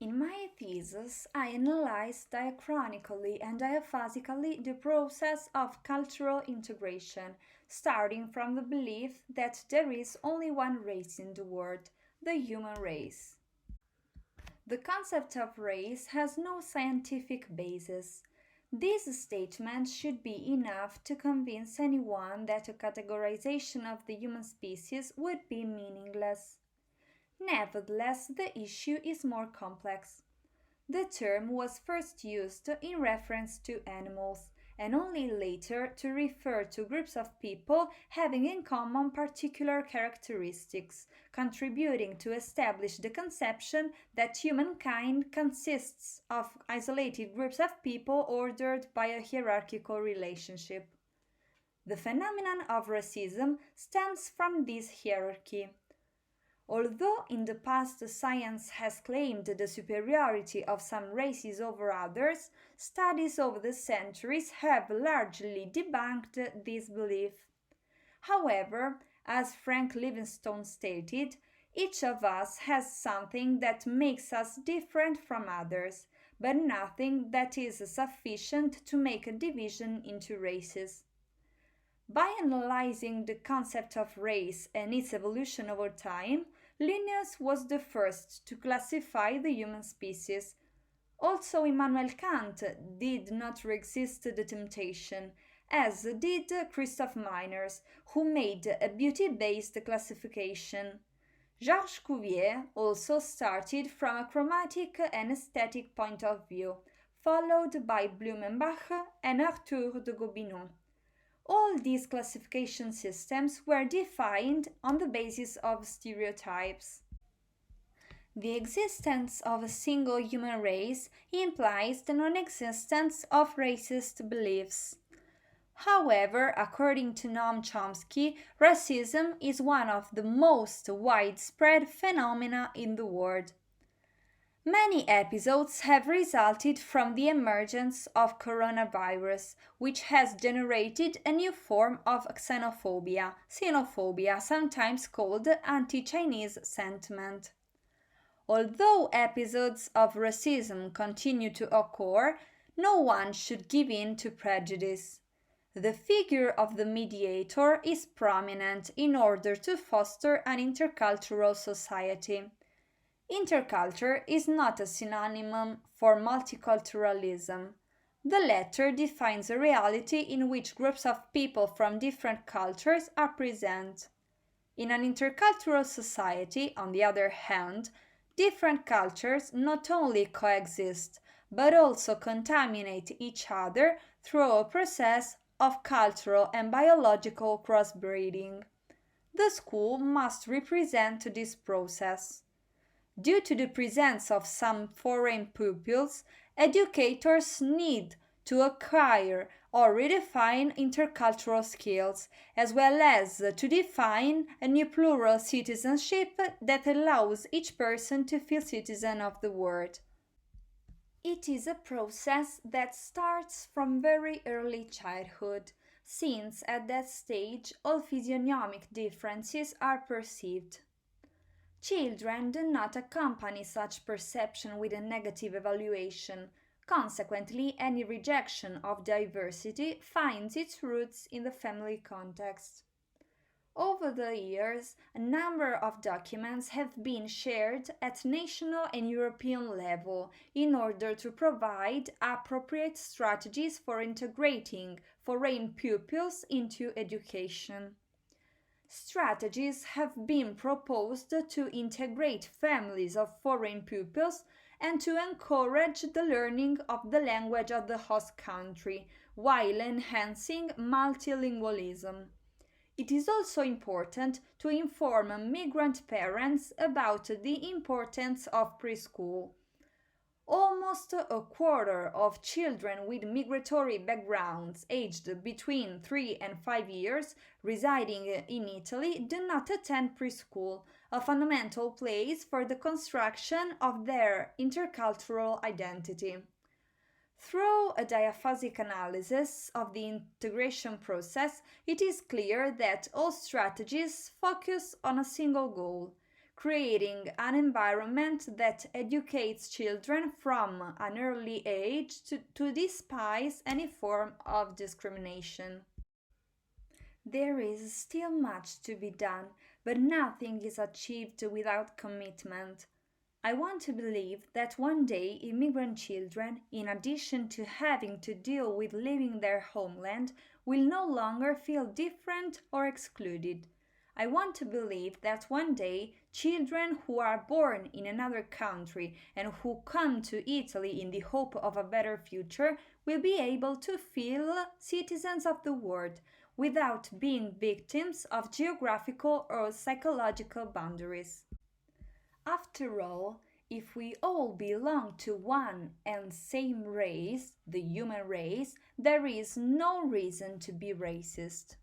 In my thesis, I analyzed diachronically and diaphasically the process of cultural integration, starting from the belief that there is only one race in the world, the human race. The concept of race has no scientific basis. This statement should be enough to convince anyone that a categorization of the human species would be meaningless. Nevertheless, the issue is more complex. The term was first used in reference to animals, and only later to refer to groups of people having in common particular characteristics, contributing to establish the conception that humankind consists of isolated groups of people ordered by a hierarchical relationship. The phenomenon of racism stems from this hierarchy. Although in the past science has claimed the superiority of some races over others, studies over the centuries have largely debunked this belief. However, as Frank Livingstone stated, each of us has something that makes us different from others, but nothing that is sufficient to make a division into races. By analyzing the concept of race and its evolution over time, Linnaeus was the first to classify the human species. Also, Immanuel Kant did not resist the temptation, as did Christoph Meiners, who made a beauty-based classification. Georges Cuvier also started from a chromatic and aesthetic point of view, followed by Blumenbach and Arthur de Gobineau. All these classification systems were defined on the basis of stereotypes. The existence of a single human race implies the non-existence of racist beliefs. However, according to Noam Chomsky, racism is one of the most widespread phenomena in the world. Many episodes have resulted from the emergence of coronavirus, which has generated a new form of xenophobia, sometimes called anti-Chinese sentiment. Although episodes of racism continue to occur, no one should give in to prejudice. The figure of the mediator is prominent in order to foster an intercultural society. Interculture is not a synonym for multiculturalism. The latter defines a reality in which groups of people from different cultures are present. In an intercultural society, on the other hand, different cultures not only coexist, but also contaminate each other through a process of cultural and biological crossbreeding. The school must represent this process. Due to the presence of some foreign pupils, educators need to acquire or redefine intercultural skills, as well as to define a new plural citizenship that allows each person to feel citizen of the world. It is a process that starts from very early childhood, since at that stage all physiognomic differences are perceived. Children do not accompany such perception with a negative evaluation. Consequently, any rejection of diversity finds its roots in the family context. Over the years, a number of documents have been shared at national and European level in order to provide appropriate strategies for integrating foreign pupils into education. Strategies have been proposed to integrate families of foreign pupils and to encourage the learning of the language of the host country while enhancing multilingualism. It is also important to inform migrant parents about the importance of preschool. Almost a quarter of children with migratory backgrounds aged between 3 and 5 years residing in Italy do not attend preschool, a fundamental place for the construction of their intercultural identity. Through a diaphasic analysis of the integration process, it is clear that all strategies focus on a single goal: creating an environment that educates children from an early age to despise any form of discrimination. There is still much to be done, but nothing is achieved without commitment. I want to believe that one day immigrant children, in addition to having to deal with leaving their homeland, will no longer feel different or excluded. I want to believe that one day children who are born in another country and who come to Italy in the hope of a better future will be able to feel citizens of the world without being victims of geographical or psychological boundaries. After all, if we all belong to one and same race, the human race, there is no reason to be racist.